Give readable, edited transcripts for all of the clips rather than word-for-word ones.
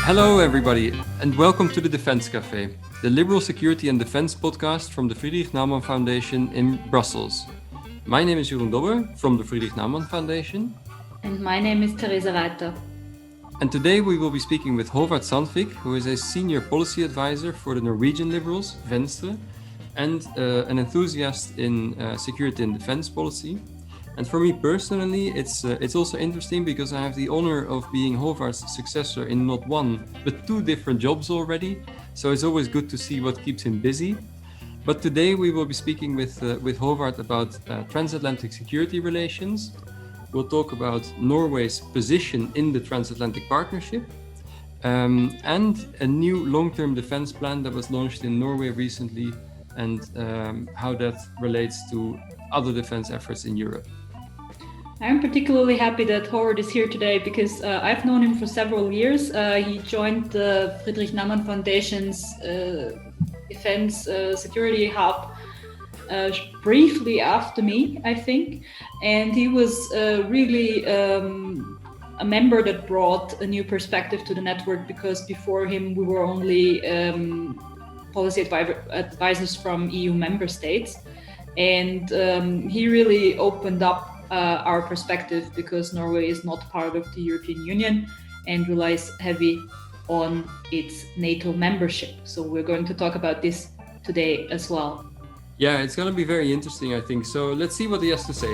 Hello, everybody, and welcome to the Defense Café, the liberal security and defense podcast from the Friedrich Naumann Foundation in Brussels. My name is Jeroen Dobber from the Friedrich Naumann Foundation. And my name is Teresa Reiter. And today we will be speaking with Håvard Sandvik, who is a senior policy advisor for the Norwegian Liberals, Venstre, and an enthusiast in security and defense policy. And for me personally, it's also interesting because I have the honor of being Håvard's successor in not one, but two different jobs already. So it's always good to see what keeps him busy. But today we will be speaking with Håvard about transatlantic security relations. We'll talk about Norway's position in the transatlantic partnership and a new long-term defense plan that was launched in Norway recently and how that relates to other defense efforts in Europe. I'm particularly happy that Håvard is here today because I've known him for several years. He joined the Friedrich Naumann Foundation's Defense Security Hub briefly after me, I think. And he was really a member that brought a new perspective to the network because before him we were only policy advisors from EU member states. And he really opened up our perspective because Norway is not part of the European Union and relies heavy on its NATO membership. So we're going to talk about this today as well. Yeah, it's going to be very interesting, I think. So let's see what he has to say.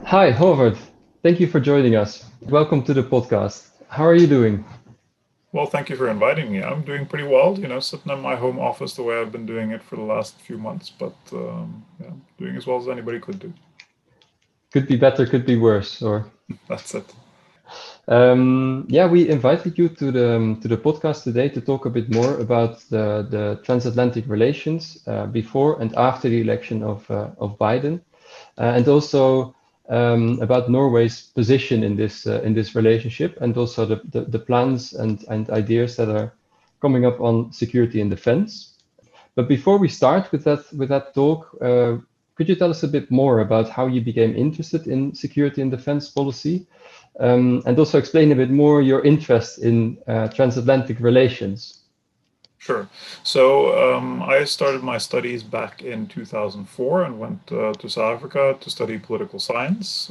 Hi, Håvard. Thank you for joining us. Welcome to the podcast. How are you doing? Well, thank you for inviting me. I'm doing pretty well, sitting in my home office the way I've been doing it for the last few months, but doing as well as anybody could do. Could be better, could be worse, or that's it. We invited you to the podcast today to talk a bit more about the transatlantic relations before and after the election of Biden, and also about Norway's position in this relationship, and also the plans and ideas that are coming up on security and defense. But before we start with that talk, could you tell us a bit more about how you became interested in security and defense policy, and also explain a bit more your interest in transatlantic relations? Sure. So I started my studies back in 2004 and went to South Africa to study political science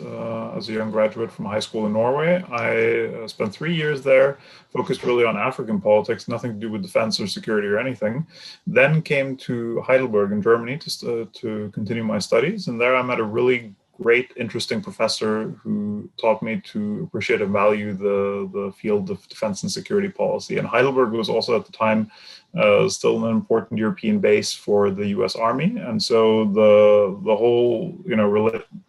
as a young graduate from high school in Norway. I spent 3 years there, focused really on African politics, nothing to do with defense or security or anything. Then came to Heidelberg in Germany to continue my studies. And there I met a really great, interesting professor who taught me to appreciate and value the field of defense and security policy. And Heidelberg was also at the time still an important European base for the U.S. Army, and so the whole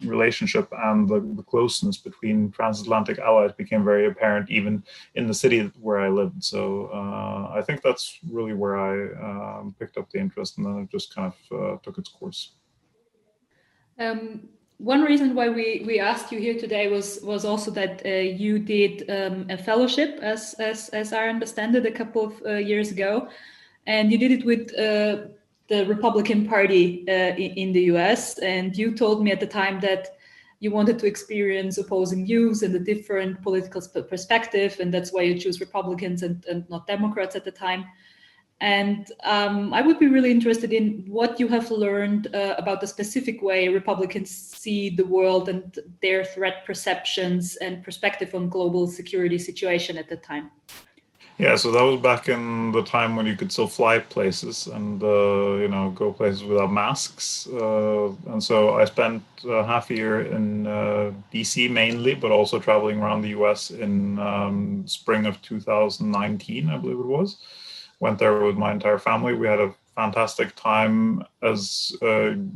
relationship and the closeness between transatlantic allies became very apparent even in the city where I lived. So I think that's really where I picked up the interest, and then it just kind of took its course. One reason why we asked you here today was also that you did a fellowship, as I understand it, a couple of years ago, and you did it with the Republican Party in the US. And you told me at the time that you wanted to experience opposing views and the different political perspective, and that's why you choose Republicans and not Democrats at the time. And I would be really interested in what you have learned about the specific way Republicans see the world and their threat perceptions and perspective on global security situation at the time. Yeah, so that was back in the time when you could still fly places and go places without masks. And so I spent half a year in DC mainly, but also traveling around the US in spring of 2019, I believe it was. Went there with my entire family. We had a fantastic time. As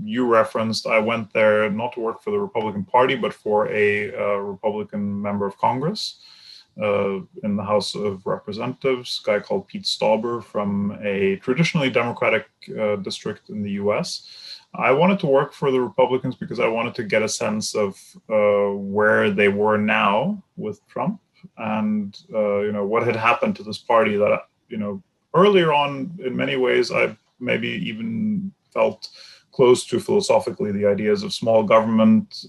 you referenced, I went there not to work for the Republican Party, but for a Republican member of Congress in the House of Representatives, a guy called Pete Dobber from a traditionally Democratic district in the US. I wanted to work for the Republicans because I wanted to get a sense of where they were now with Trump and what had happened to this party that earlier on, in many ways, I maybe even felt close to philosophically the ideas of small government,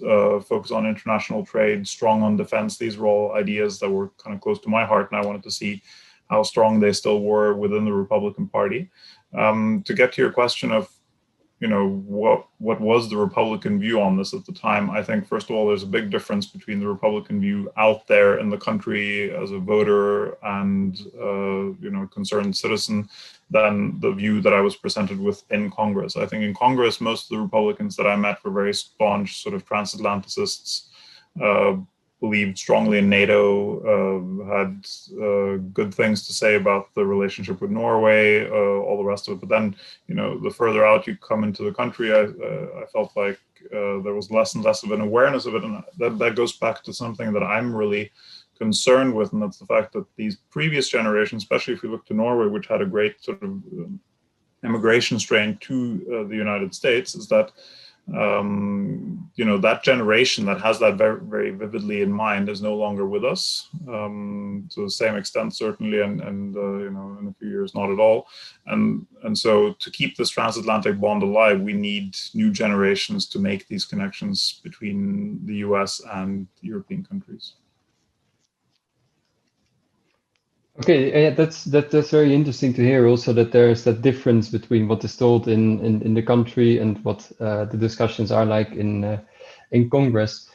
focus on international trade, strong on defense. These were all ideas that were kind of close to my heart, and I wanted to see how strong they still were within the Republican Party. To get to your question of, what was the Republican view on this at the time? I think, first of all, there's a big difference between the Republican view out there in the country as a voter and, concerned citizen than the view that I was presented with in Congress. I think in Congress, most of the Republicans that I met were very staunch sort of transatlanticists, believed strongly in NATO, had good things to say about the relationship with Norway, all the rest of it. But then, the further out you come into the country, I felt like there was less and less of an awareness of it. And that goes back to something that I'm really concerned with, and that's the fact that these previous generations, especially if you look to Norway, which had a great sort of immigration strain to the United States, is that that generation that has that very, very vividly in mind is no longer with us, to the same extent, certainly, and in a few years, not at all. And so to keep this transatlantic bond alive, we need new generations to make these connections between the US and European countries. Okay, that's very interesting to hear also, that there's that difference between what is told in the country and what the discussions are like in Congress.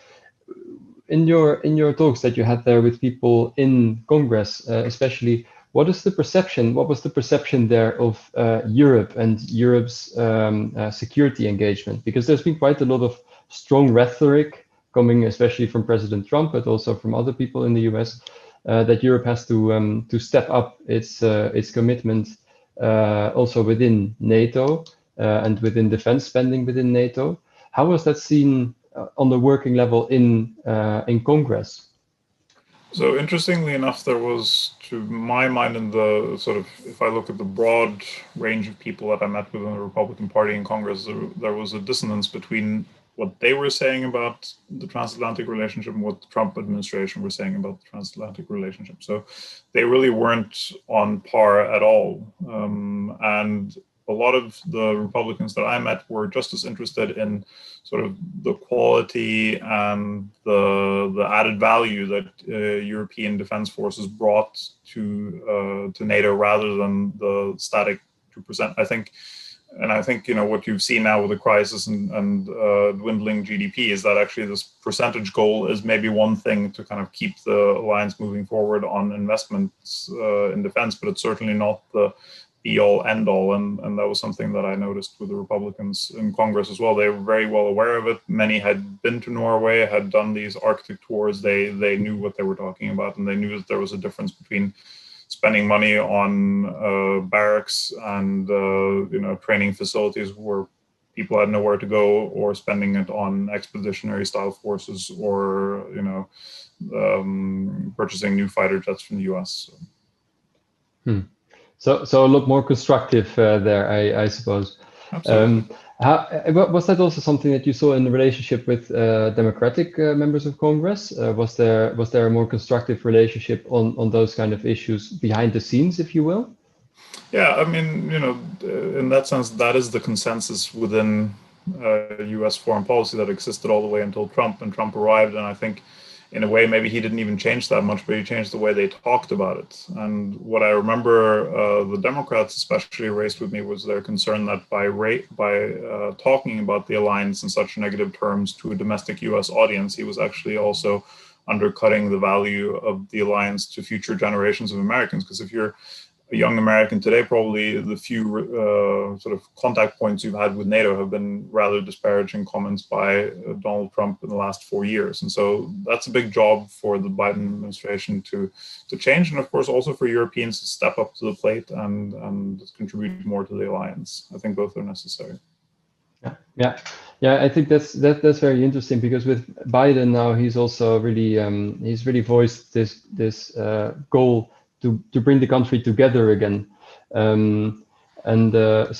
In your talks that you had there with people in Congress, especially, what was the perception there of Europe and Europe's security engagement? Because there's been quite a lot of strong rhetoric coming, especially from President Trump, but also from other people in the US. That Europe has to step up its commitment also within NATO and within defense spending within NATO. How was that seen on the working level in Congress? So interestingly enough, there was, to my mind, in the sort of, if I look at the broad range of people that I met within the Republican Party in Congress, there was a dissonance between what they were saying about the transatlantic relationship and what the Trump administration were saying about the transatlantic relationship. So they really weren't on par at all. And a lot of the Republicans that I met were just as interested in sort of the quality and the added value that European defense forces brought to NATO rather than the static 2%. I think what you've seen now with the crisis and dwindling GDP is that actually this percentage goal is maybe one thing to kind of keep the alliance moving forward on investments in defense, but it's certainly not the be-all, end-all, and that was something that I noticed with the Republicans in Congress as well. They were very well aware of it. Many had been to Norway, had done these Arctic tours. They knew what they were talking about, and they knew that there was a difference between spending money on barracks and training facilities where people had nowhere to go, or spending it on expeditionary style forces, or purchasing new fighter jets from the US. So a lot more constructive there, I suppose. Absolutely. Was that also something that you saw in the relationship with Democratic members of Congress? Was there a more constructive relationship on those kind of issues behind the scenes, if you will? Yeah, I mean, in that sense, that is the consensus within U.S. foreign policy that existed all the way until Trump. And Trump arrived, and I think, in a way, maybe he didn't even change that much, but he changed the way they talked about it. And what I remember the Democrats especially raised with me was their concern that by talking about the alliance in such negative terms to a domestic U.S. audience, he was actually also undercutting the value of the alliance to future generations of Americans. Because if you're a young American today, probably the few sort of contact points you've had with NATO have been rather disparaging comments by Donald Trump in the last 4 years. And so that's a big job for the Biden administration to change. And of course, also for Europeans to step up to the plate and contribute more to the alliance. I think both are necessary. Yeah. I think that's very interesting, because with Biden now, he's also really voiced this goal to bring the country together again. So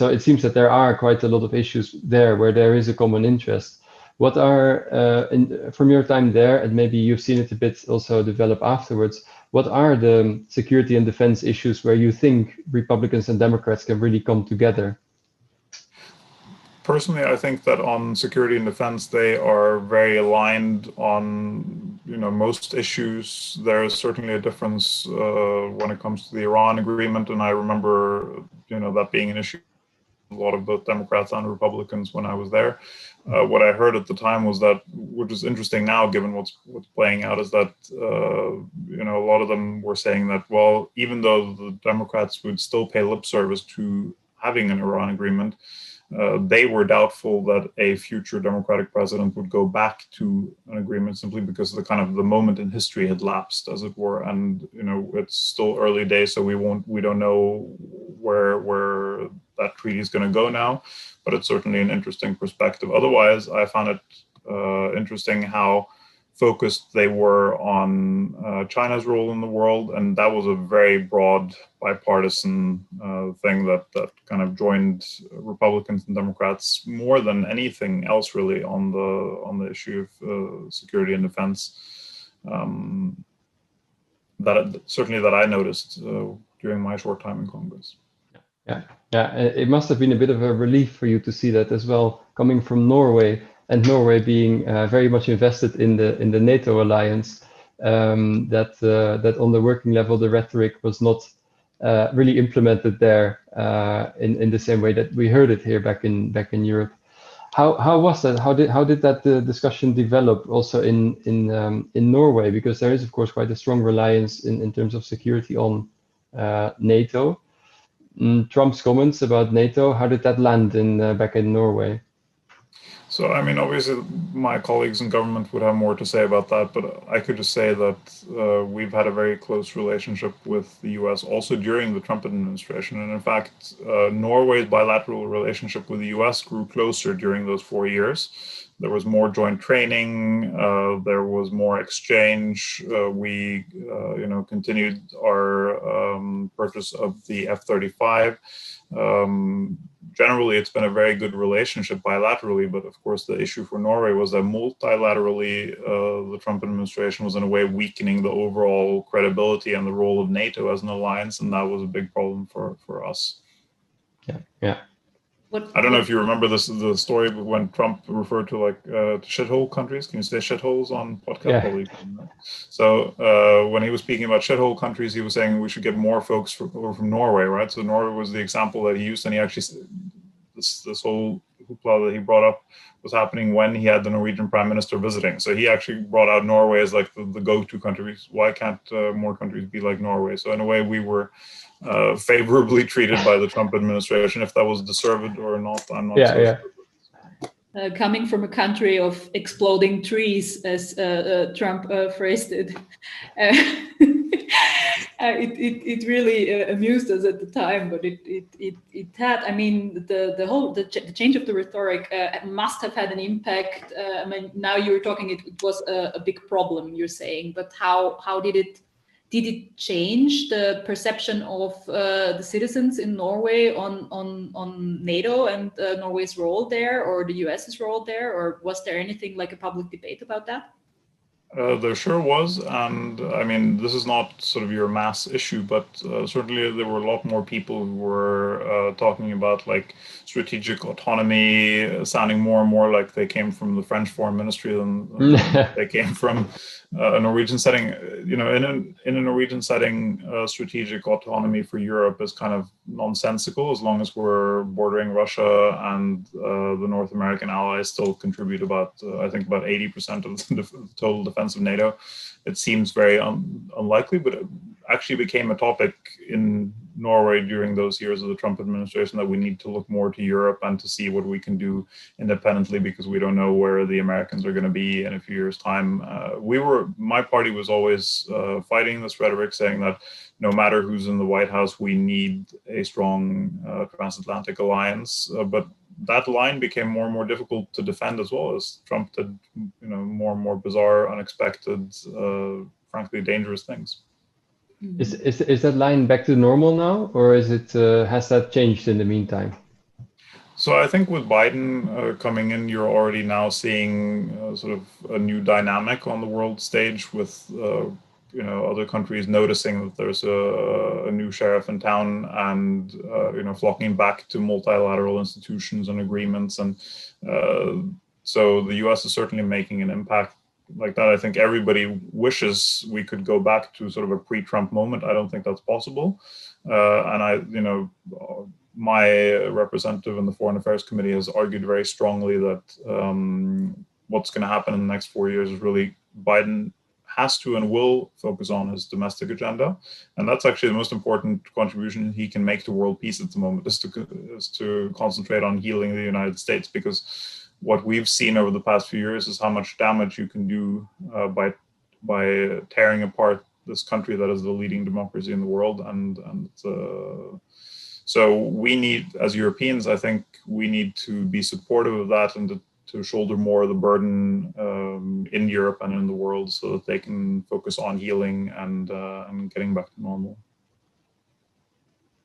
it seems that there are quite a lot of issues there where there is a common interest. What are, from your time there, and maybe you've seen it a bit also develop afterwards, what are the security and defense issues where you think Republicans and Democrats can really come together? personally, I think that on security and defense, they are very aligned on, most issues. There is certainly a difference when it comes to the Iran agreement, and I remember, that being an issue. A lot of both Democrats and Republicans when I was there. What I heard at the time was that, which is interesting now, given what's playing out, is that a lot of them were saying that, well, even though the Democrats would still pay lip service to having an Iran agreement, they were doubtful that a future Democratic president would go back to an agreement simply because the moment in history had lapsed, as it were. And it's still early days, so we don't know where that treaty is going to go now. But it's certainly an interesting perspective. Otherwise, I found it interesting how focused they were on China's role in the world, and that was a very broad bipartisan thing that kind of joined Republicans and Democrats more than anything else really on the issue of security and defense. That I noticed during my short time in Congress. Yeah, it must have been a bit of a relief for you to see that as well, coming from Norway. And Norway being very much invested in the NATO alliance, that on the working level the rhetoric was not really implemented there in the same way that we heard it here back in Europe. How was that? How did that discussion develop also in Norway? Because there is of course quite a strong reliance in terms of security on NATO. Trump's comments about NATO, how did that land back in Norway? So, obviously, my colleagues in government would have more to say about that, but I could just say that we've had a very close relationship with the US also during the Trump administration. And in fact, Norway's bilateral relationship with the US grew closer during those 4 years. There was more joint training, there was more exchange. We, continued our purchase of the F-35. Generally, it's been a very good relationship bilaterally, but of course, the issue for Norway was that multilaterally, the Trump administration was in a way weakening the overall credibility and the role of NATO as an alliance, and that was a big problem for us. Yeah. I don't know if you remember the story when Trump referred to shithole countries. Can you say shitholes on podcast? Yeah. So when he was speaking about shithole countries, he was saying we should get more folks from Norway, right? So Norway was the example that he used, and he actually this whole hoopla that he brought up was happening when he had the Norwegian Prime Minister visiting. So he actually brought out Norway as like the go-to countries. Why can't more countries be like Norway? So in a way, we were favorably treated by the Trump administration. If that was deserved or not, I'm not sure. Coming from a country of exploding trees, as Trump phrased it, it really amused us at the time. But it had, the change of the rhetoric must have had an impact. Now you're talking, it was a big problem, you're saying, but how did it change the perception of the citizens in Norway on NATO and Norway's role there, or the US's role there, or was there anything like a public debate about that? There sure was, and this is not sort of your mass issue, but certainly there were a lot more people who were talking about like strategic autonomy, sounding more and more like they came from the French Foreign Ministry than they came from a Norwegian setting. In a Norwegian setting, strategic autonomy for Europe is kind of nonsensical as long as we're bordering Russia, and the North American allies still contribute about 80% of the total defense of NATO. It seems very unlikely, but it actually became a topic in Norway during those years of the Trump administration that we need to look more to Europe and to see what we can do independently, because we don't know where the Americans are going to be in a few years' time. My party was always fighting this rhetoric, saying that no matter who's in the White House, we need a strong transatlantic alliance. But that line became more and more difficult to defend, as well as Trump did, more and more bizarre, unexpected, frankly, dangerous things. Is that line back to normal now, or is it has that changed in the meantime? So I think with Biden coming in, you're already now seeing sort of a new dynamic on the world stage with other countries noticing that there's a new sheriff in town and flocking back to multilateral institutions and agreements, and so the US is certainly making an impact like that. I think everybody wishes we could go back to sort of a pre-Trump moment. I don't think that's possible, and my representative in the Foreign Affairs Committee has argued very strongly that what's going to happen in the next 4 years is really Biden has to and will focus on his domestic agenda, and that's actually the most important contribution he can make to world peace at the moment, is to concentrate on healing the United States, because what we've seen over the past few years is how much damage you can do by tearing apart this country that is the leading democracy in the world, and so we need, as Europeans, I think we need to be supportive of that and to shoulder more of the burden in Europe and in the world, so that they can focus on healing and getting back to normal.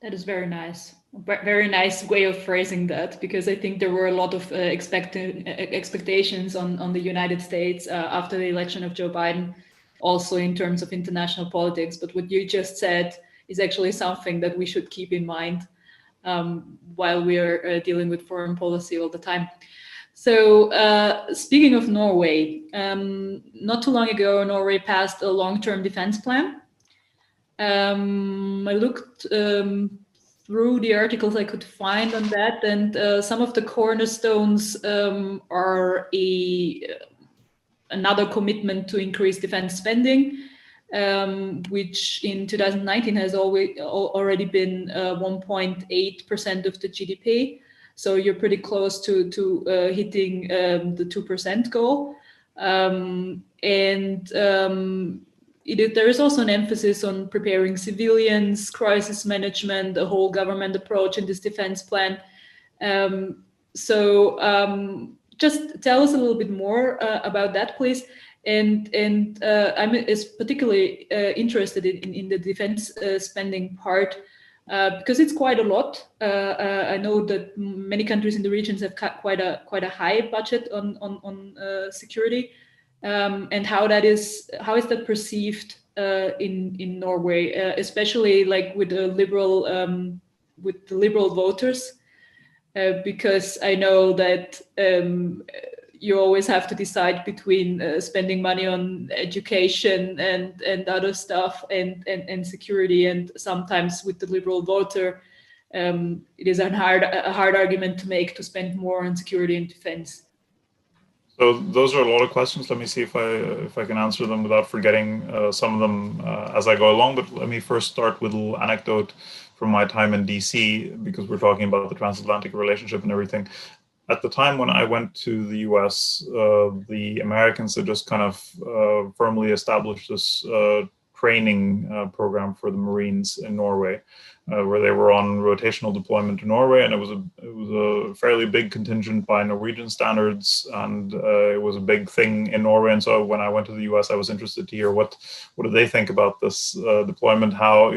That is very nice. Very nice way of phrasing that, because I think there were a lot of expectations on the United States after the election of Joe Biden, also in terms of international politics. But what you just said is actually something that we should keep in mind while we're dealing with foreign policy all the time. So speaking of Norway, not too long ago, Norway passed a long-term defense plan. I looked through the articles I could find on that, and some of the cornerstones are another commitment to increase defense spending, which in 2019 has already been 1.8% of the GDP. So you're pretty close to hitting the 2% goal. There is also an emphasis on preparing civilians, crisis management, the whole government approach in this defense plan. Just tell us a little bit more about that, please. And I'm particularly interested in the defense spending part, because it's quite a lot. I know that many countries in the regions have quite a high budget on security, and how is that perceived in Norway, especially like with the liberal voters, because I know that you always have to decide between spending money on education and other stuff and security, and sometimes with the liberal voter, it is a hard argument to make to spend more on security and defense. So those are a lot of questions. Let me see if I can answer them without forgetting some of them as I go along. But let me first start with a little anecdote from my time in DC, because we're talking about the transatlantic relationship and everything. At the time when I went to the US, the Americans had just kind of firmly established this training program for the Marines in Norway, where they were on rotational deployment to Norway, and it was a fairly big contingent by Norwegian standards, and it was a big thing in Norway. And so when I went to the US, I was interested to hear what do they think about this deployment, how,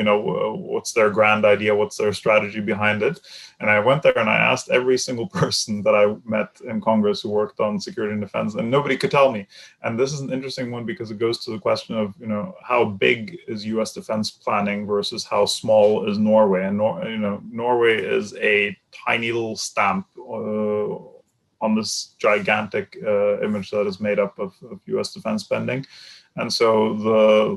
what's their grand idea, what's their strategy behind it. And I went there and I asked every single person that I met in Congress who worked on security and defense, and nobody could tell me. And this is an interesting one, because it goes to the question of, how big is US defense planning versus how small is Norway. And Norway is a tiny little stamp on this gigantic image that is made up of US defense spending. And so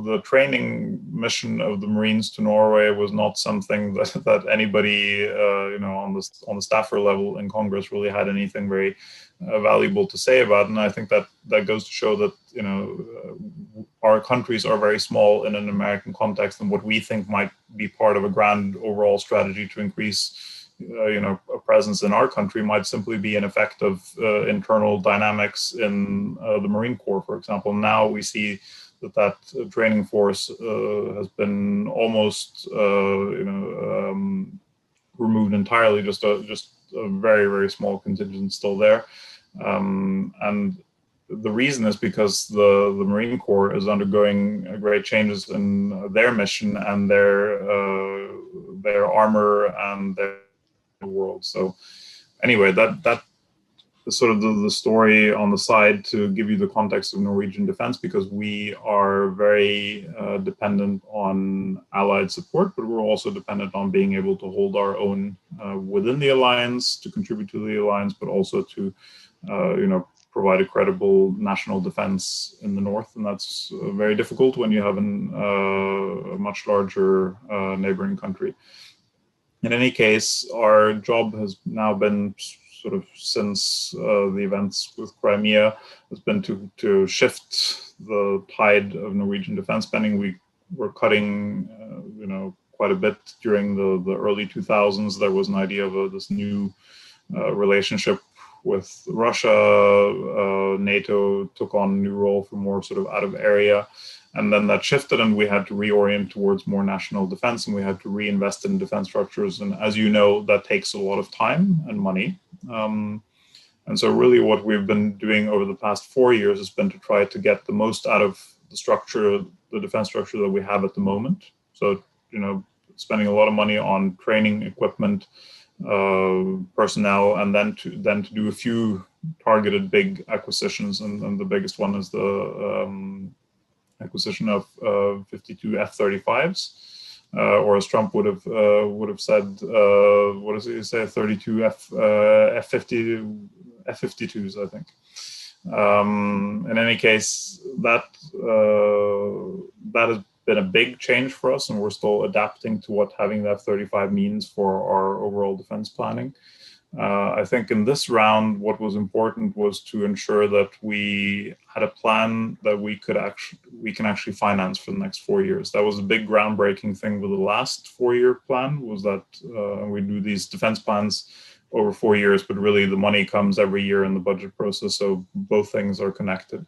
the training mission of the Marines to Norway was not something that anybody on the staffer level in Congress really had anything very valuable to say about. And I think that goes to show that our countries are very small in an American context, and what we think might be part of a grand overall strategy to increase a presence in our country might simply be an effect of internal dynamics in the Marine Corps, for example. Now we see that training force has been almost removed entirely. Just a very, very small contingent still there, and the reason is because the Marine Corps is undergoing great changes in their mission and their armor and their world. So anyway, that sort of the story on the side to give you the context of Norwegian defense, because we are very dependent on allied support, but we're also dependent on being able to hold our own within the alliance, to contribute to the alliance, but also to, provide a credible national defense in the north. And that's very difficult when you have a much larger neighboring country. In any case, our job has now been sort of since the events with Crimea has been to shift the tide of Norwegian defense spending. We were cutting, quite a bit during the early 2000s. There was an idea of this new relationship with Russia. NATO took on a new role for more sort of out of area. And then that shifted, and we had to reorient towards more national defense, and we had to reinvest in defense structures. And as you know, that takes a lot of time and money. And so really what we've been doing over the past 4 years has been to try to get the most out of the structure, the defense structure that we have at the moment. So, spending a lot of money on training, equipment, personnel, and then to do a few targeted big acquisitions. And the biggest one is the acquisition of 52 F-35s, or as Trump would have said, what does he say? 32 F-52s, I think. In any case, that has been a big change for us, and we're still adapting to what having that F-35 means for our overall defense planning. I think in this round, what was important was to ensure that we had a plan that we can actually finance for the next 4 years. That was a big groundbreaking thing with the last 4-year plan, was that we do these defense plans over 4 years, but really the money comes every year in the budget process, so both things are connected.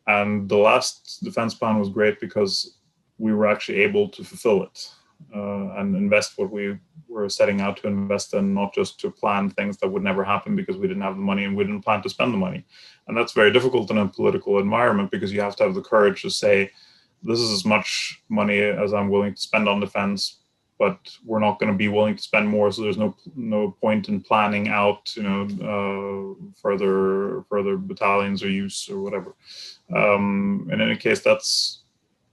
And the last defense plan was great because we were actually able to fulfill it and invest what we were setting out to invest in, not just to plan things that would never happen because we didn't have the money and we didn't plan to spend the money. And that's very difficult in a political environment, because you have to have the courage to say, this is as much money as I'm willing to spend on defense, but we're not going to be willing to spend more. So there's no point in planning out, further battalions or use or whatever. In any case, that's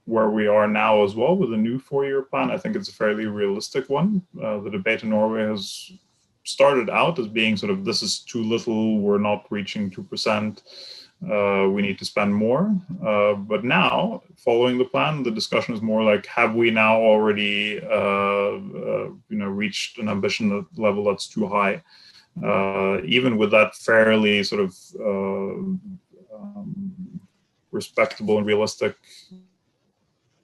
where we are now as well with a new 4-year plan. I think it's a fairly realistic one. The debate in Norway has started out as being sort of, this is too little, we're not reaching 2%, we need to spend more. But now, following the plan, the discussion is more like, have we now already reached an ambition level that's too high? Even with that fairly sort of respectable and realistic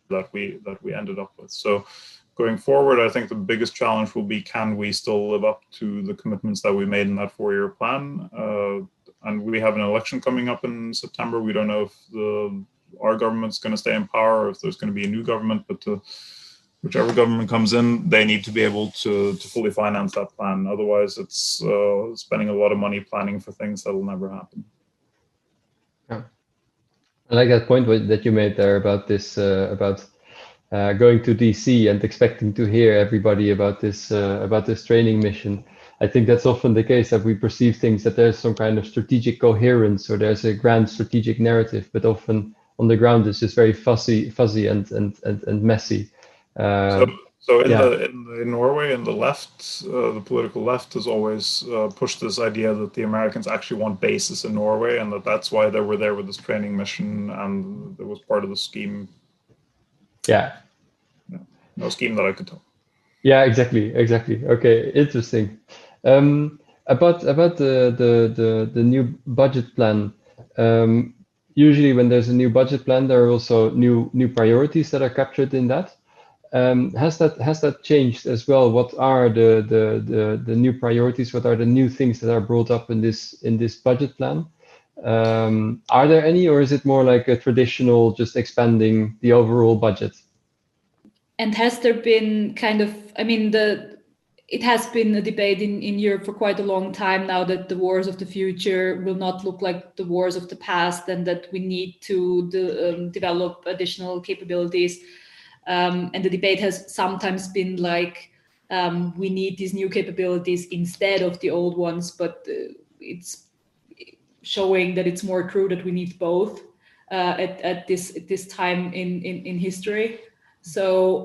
that we ended up with. So going forward, I think the biggest challenge will be, can we still live up to the commitments that we made in that 4-year plan? And we have an election coming up in September. We don't know if our government's going to stay in power or if there's going to be a new government, but whichever government comes in, they need to be able to fully finance that plan. Otherwise, it's spending a lot of money planning for things that will never happen. Yeah. I like that point that you made there about this, about going to DC and expecting to hear everybody about this training mission. I think that's often the case, that we perceive things that there's some kind of strategic coherence or there's a grand strategic narrative, but often on the ground it's just very fuzzy and messy. So in Norway, in the left, the political left has always pushed this idea that the Americans actually want bases in Norway, and that's why they were there with this training mission, and it was part of the scheme. Yeah. No scheme that I could tell. Yeah, exactly. Okay, interesting. About the new budget plan. Usually, when there's a new budget plan, there are also new priorities that are captured in that. Has that changed as well? What are the new priorities? What are the new things that are brought up in this budget plan? Are there any, or is it more like a traditional just expanding the overall budget? And has there been it has been a debate in Europe for quite a long time now that the wars of the future will not look like the wars of the past, and that we need to develop additional capabilities. And the debate has sometimes been like, we need these new capabilities instead of the old ones, but it's showing that it's more true that we need both at this time in history. So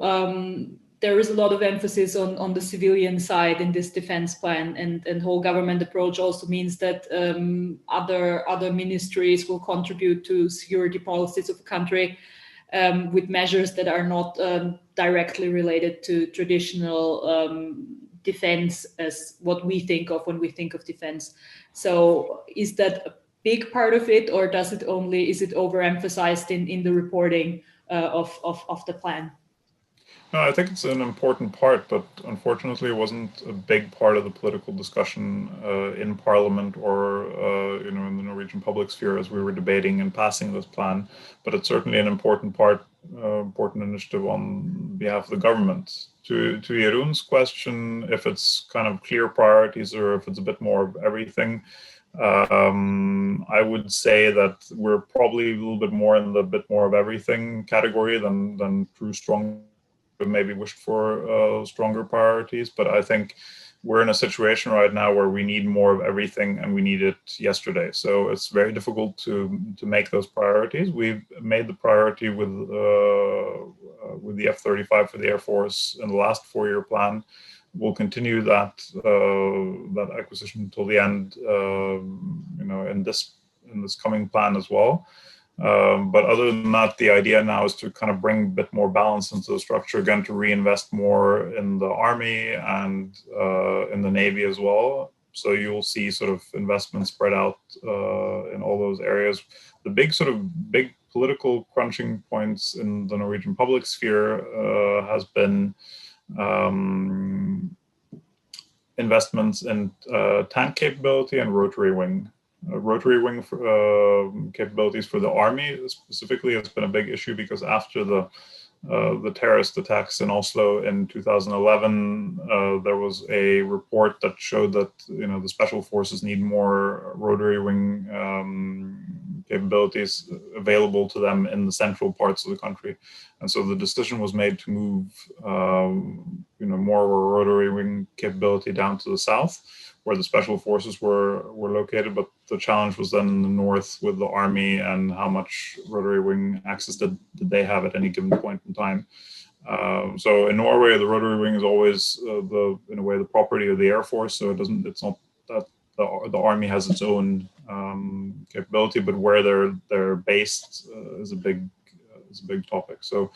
there is a lot of emphasis on the civilian side in this defense plan, and whole government approach also means that other ministries will contribute to security policies of a country with measures that are not directly related to traditional defense as what we think of when we think of defense. So is that a big part of it, or is it overemphasized in the reporting of the plan? No, I think it's an important part, but unfortunately it wasn't a big part of the political discussion in Parliament or in the Norwegian public sphere as we were debating and passing this plan. But it's certainly an important part, important initiative on behalf of the government. To Jeroen's question, if it's kind of clear priorities or if it's a bit more of everything, I would say that we're probably a little bit more in the bit more of everything category than true strong. Maybe wished for stronger priorities, but I think we're in a situation right now where we need more of everything and we need it yesterday. So it's very difficult to make those priorities. We've made the priority with the F-35 for the Air Force in the last 4-year plan. We'll continue that acquisition until the end, in this coming plan as well. But other than that, the idea now is to kind of bring a bit more balance into the structure, again, to reinvest more in the Army and in the Navy as well. So you'll see sort of investment spread out in all those areas. The big political crunching points in the Norwegian public sphere has been investments in tank capability and rotary wing. Rotary wing capabilities for the Army specifically has been a big issue because after the terrorist attacks in Oslo in 2011, there was a report that showed that the special forces need more rotary wing capabilities available to them in the central parts of the country, and so the decision was made to move more rotary wing capability down to the south, where the special forces were located, but the challenge was then in the north with the Army and how much rotary wing access did they have at any given point in time. So in Norway, the rotary wing is always in a way the property of the Air Force. So it's not that the Army has its own capability, but where they're based is a big topic. So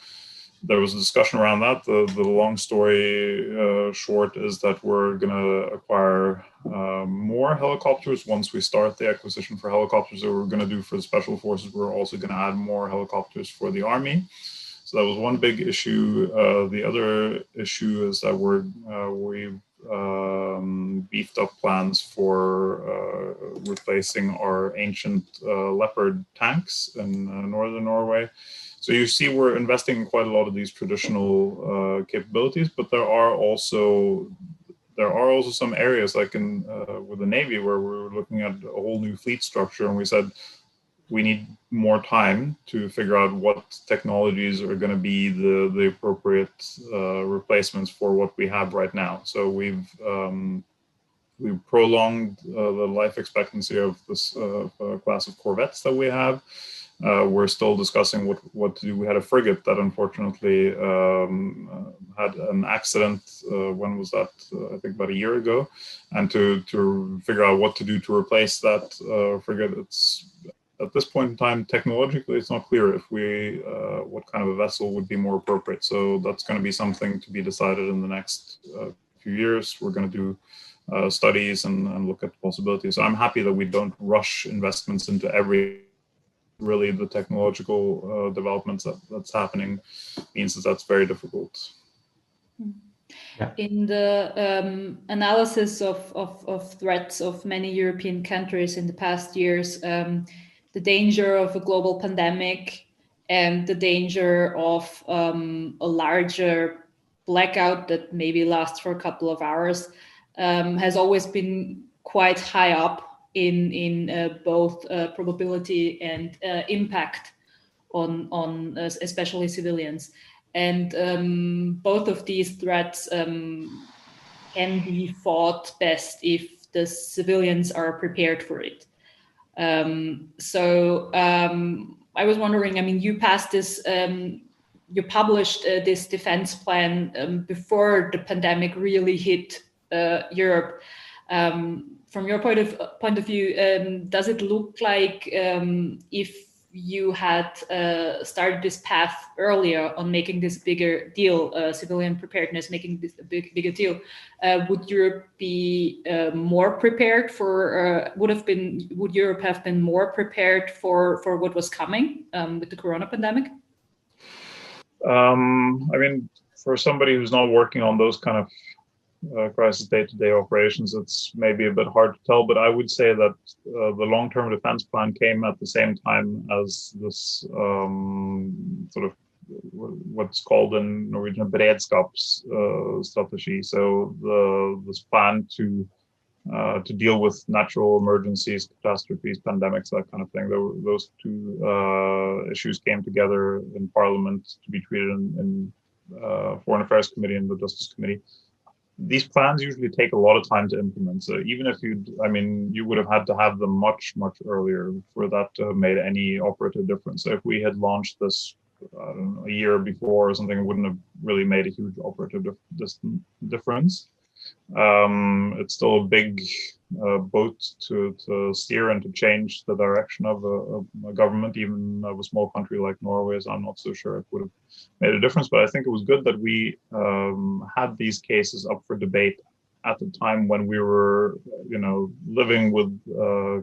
there was a discussion around that. The long story short is that we're going to acquire more helicopters once we start the acquisition for helicopters that we're going to do for the special forces. We're also going to add more helicopters for the Army. So that was one big issue. The other issue is that we've beefed up plans for replacing our ancient Leopard tanks in northern Norway. So you see we're investing in quite a lot of these traditional capabilities, but there are also some areas like with the Navy where we're looking at a whole new fleet structure, and we said we need more time to figure out what technologies are going to be the appropriate replacements for what we have right now. So we've prolonged the life expectancy of this class of corvettes that we have. We're still discussing what to do. We had a frigate that unfortunately had an accident. When was that? I think about a year ago. And to figure out what to do to replace that frigate, it's at this point in time, technologically, it's not clear if what kind of a vessel would be more appropriate. So that's going to be something to be decided in the next few years. We're going to do studies and look at possibilities. So I'm happy that we don't rush investments into really the technological developments that's happening means that's very difficult. Yeah. In the analysis of threats of many European countries in the past years, the danger of a global pandemic and the danger of a larger blackout that maybe lasts for a couple of hours has always been quite high up in both probability and impact on especially civilians. And both of these threats can be fought best if the civilians are prepared for it. I was wondering, I mean, you passed this, you published this defense plan before the pandemic really hit Europe. From your point of view, does it look like if you had started this path earlier on making this bigger deal, civilian preparedness, making this a bigger deal, would Europe be more prepared for? Would Europe have been more prepared for what was coming with the corona pandemic? I mean, for somebody who's not working on those kind of crisis day-to-day operations, it's maybe a bit hard to tell, but I would say that the long-term defense plan came at the same time as this sort of what's called in Norwegian beredskaps strategy. So this plan to deal with natural emergencies, catastrophes, pandemics, that kind of thing. Those two issues came together in Parliament to be treated in Foreign Affairs Committee and the Justice Committee. These plans usually take a lot of time to implement. So even if you would have had to have them much, much earlier for that to have made any operative difference. So if we had launched this, I don't know, a year before or something, it wouldn't have really made a huge operative difference. It's still a big boat to steer and to change the direction of a government, even of a small country like Norway. So I'm not so sure it would have made a difference, but I think it was good that we had these cases up for debate at the time when we were, living with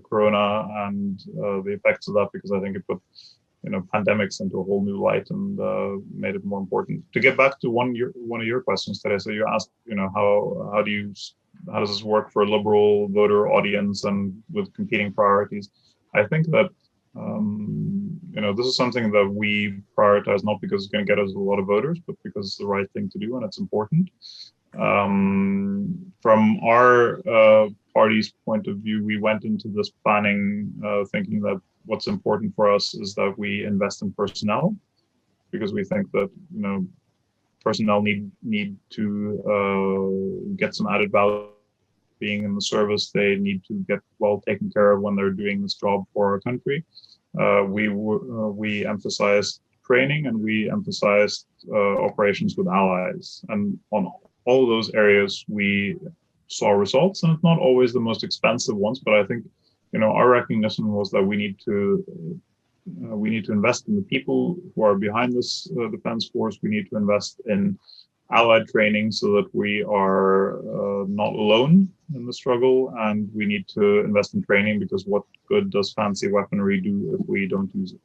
corona and the effects of that, because I think it put pandemics into a whole new light and made it more important. To get back to one of your questions, Teresa, you asked, how does this work for a liberal voter audience and with competing priorities? I think that this is something that we prioritize not because it's going to get us a lot of voters, but because it's the right thing to do and it's important. From our party's point of view, we went into this planning thinking that what's important for us is that we invest in personnel, because we think that personnel need to get some added value being in the service. They need to get well taken care of when they're doing this job for our country. We emphasized training and we emphasized operations with allies, and on all of those areas we saw results, and it's not always the most expensive ones, but I think our recognition was that we need to invest in the people who are behind this defense force. We need to invest in allied training so that we are not alone in the struggle, and we need to invest in training because what good does fancy weaponry do if we don't use it?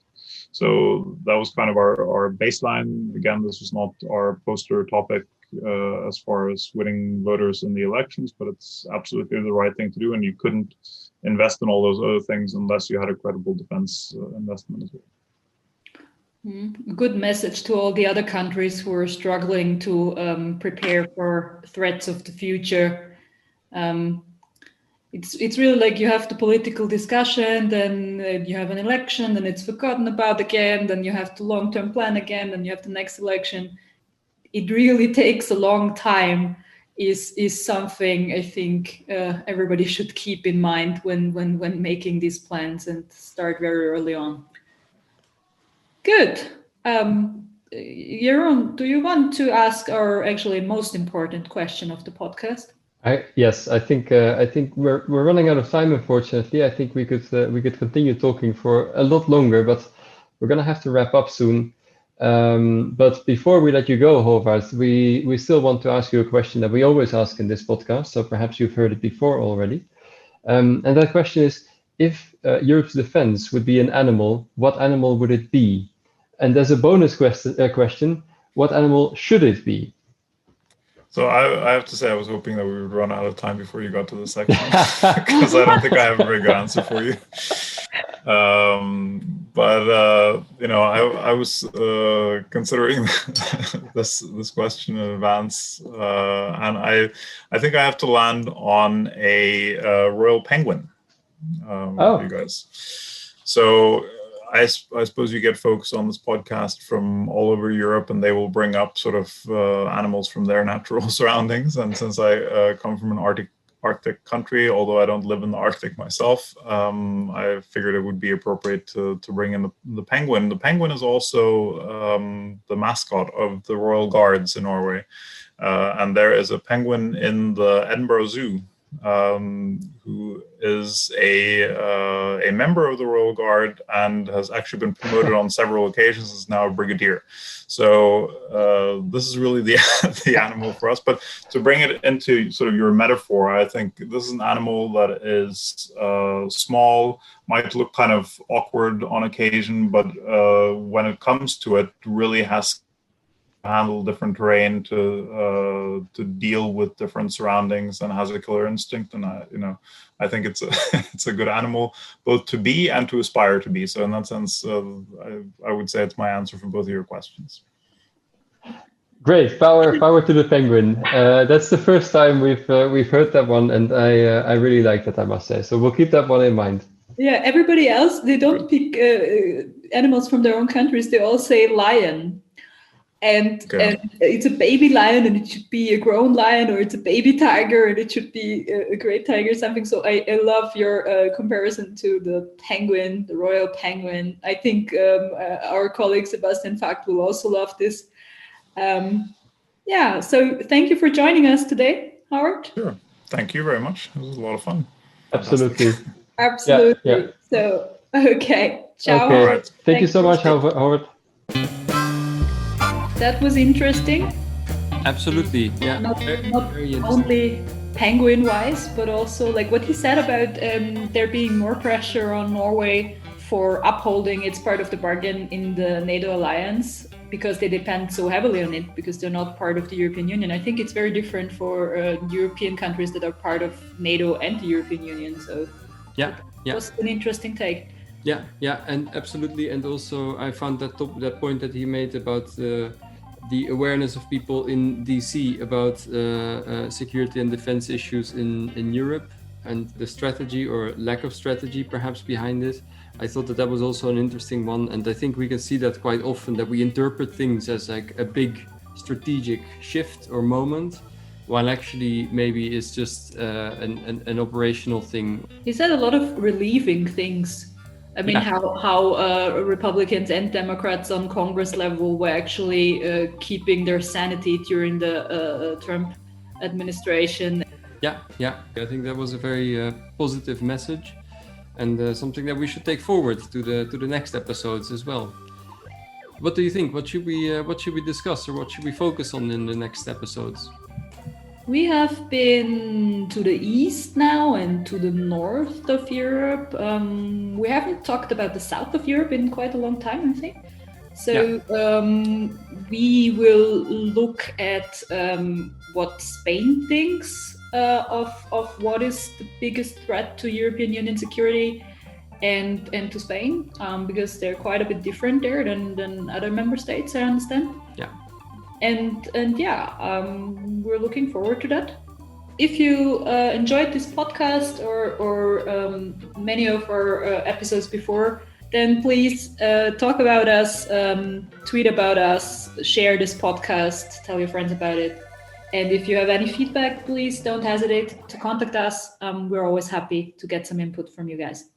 So that was kind of our baseline. Again, this was not our poster topic as far as winning voters in the elections, but it's absolutely the right thing to do, and you couldn't invest in all those other things unless you had a credible defense investment as well. A good message to all the other countries who are struggling to prepare for threats of the future. It's really like you have the political discussion, then you have an election, then it's forgotten about again, then you have the long-term plan again, then you have the next election. It really takes a long time is something I think everybody should keep in mind when making these plans and start very early on. Good. Jeroen, do you want to ask our actually most important question of the podcast? Yes, I think we're running out of time. Unfortunately, I think we could continue talking for a lot longer, but we're gonna have to wrap up soon. But before we let you go, Håvard, we still want to ask you a question that we always ask in this podcast. So perhaps you've heard it before already. And that question is: if Europe's defense would be an animal, what animal would it be? And there's a bonus question: what animal should it be? So I have to say, I was hoping that we would run out of time before you got to the section, because I don't think I have a very good answer for you. I was considering this question in advance, and I think I have to land on a royal penguin. For you guys. So I suppose you get folks on this podcast from all over Europe, and they will bring up sort of animals from their natural surroundings. And since I come from an Arctic Arctic country, although I don't live in the Arctic myself. I figured it would be appropriate to bring in the penguin. The penguin is also the mascot of the Royal Guards in Norway. And there is a penguin in the Edinburgh Zoo who is a member of the Royal Guard and has actually been promoted on several occasions, is now a brigadier. So this is really the animal for us. But to bring it into sort of your metaphor, I think this is an animal that is small, might look kind of awkward on occasion, but when it comes to it, really has handle different terrain, to deal with different surroundings, and has a killer instinct. And I think it's a good animal both to be and to aspire to be. So in that sense, I would say it's my answer for both of your questions. Great, power to the penguin. That's the first time we've heard that one, and I really like that, I must say. So we'll keep that one in mind. Yeah, everybody else, they don't pick animals from their own countries. They all say lion. And it's a baby lion, and it should be a grown lion, or it's a baby tiger, and it should be a great tiger or something. So I love your comparison to the penguin, the royal penguin. I think our colleague Sebastian Fact will also love this. So thank you for joining us today, Howard. Sure. Thank you very much. It was a lot of fun. Absolutely. Absolutely. Yeah. So, okay. Ciao. Okay. Right. Thank you so much, Howard. That was interesting. Absolutely, yeah. Not very only penguin-wise, but also like what he said about there being more pressure on Norway for upholding its part of the bargain in the NATO alliance, because they depend so heavily on it, because they're not part of the European Union. I think it's very different for European countries that are part of NATO and the European Union. So yeah. It was an interesting take. Yeah, and absolutely. And also I found that point that he made about the awareness of people in DC about security and defense issues in Europe, and the strategy or lack of strategy perhaps behind it. I thought that was also an interesting one, and I think we can see that quite often, that we interpret things as like a big strategic shift or moment, while actually maybe it's just an operational thing. He said a lot of relieving things. I mean, how Republicans and Democrats on Congress level were actually keeping their sanity during the Trump administration. Yeah. I think that was a very positive message, and something that we should take forward to the next episodes as well. What do you think? What should we discuss, or what should we focus on in the next episodes? We have been to the east now and to the north of Europe. We haven't talked about the south of Europe in quite a long time, I think. So we will look at what Spain thinks of what is the biggest threat to European Union security and to Spain, because they're quite a bit different there than other member states, I understand. Yeah. And we're looking forward to that. If you enjoyed this podcast or many of our episodes before, then please talk about us, tweet about us, share this podcast, tell your friends about it. And if you have any feedback, please don't hesitate to contact us. We're always happy to get some input from you guys.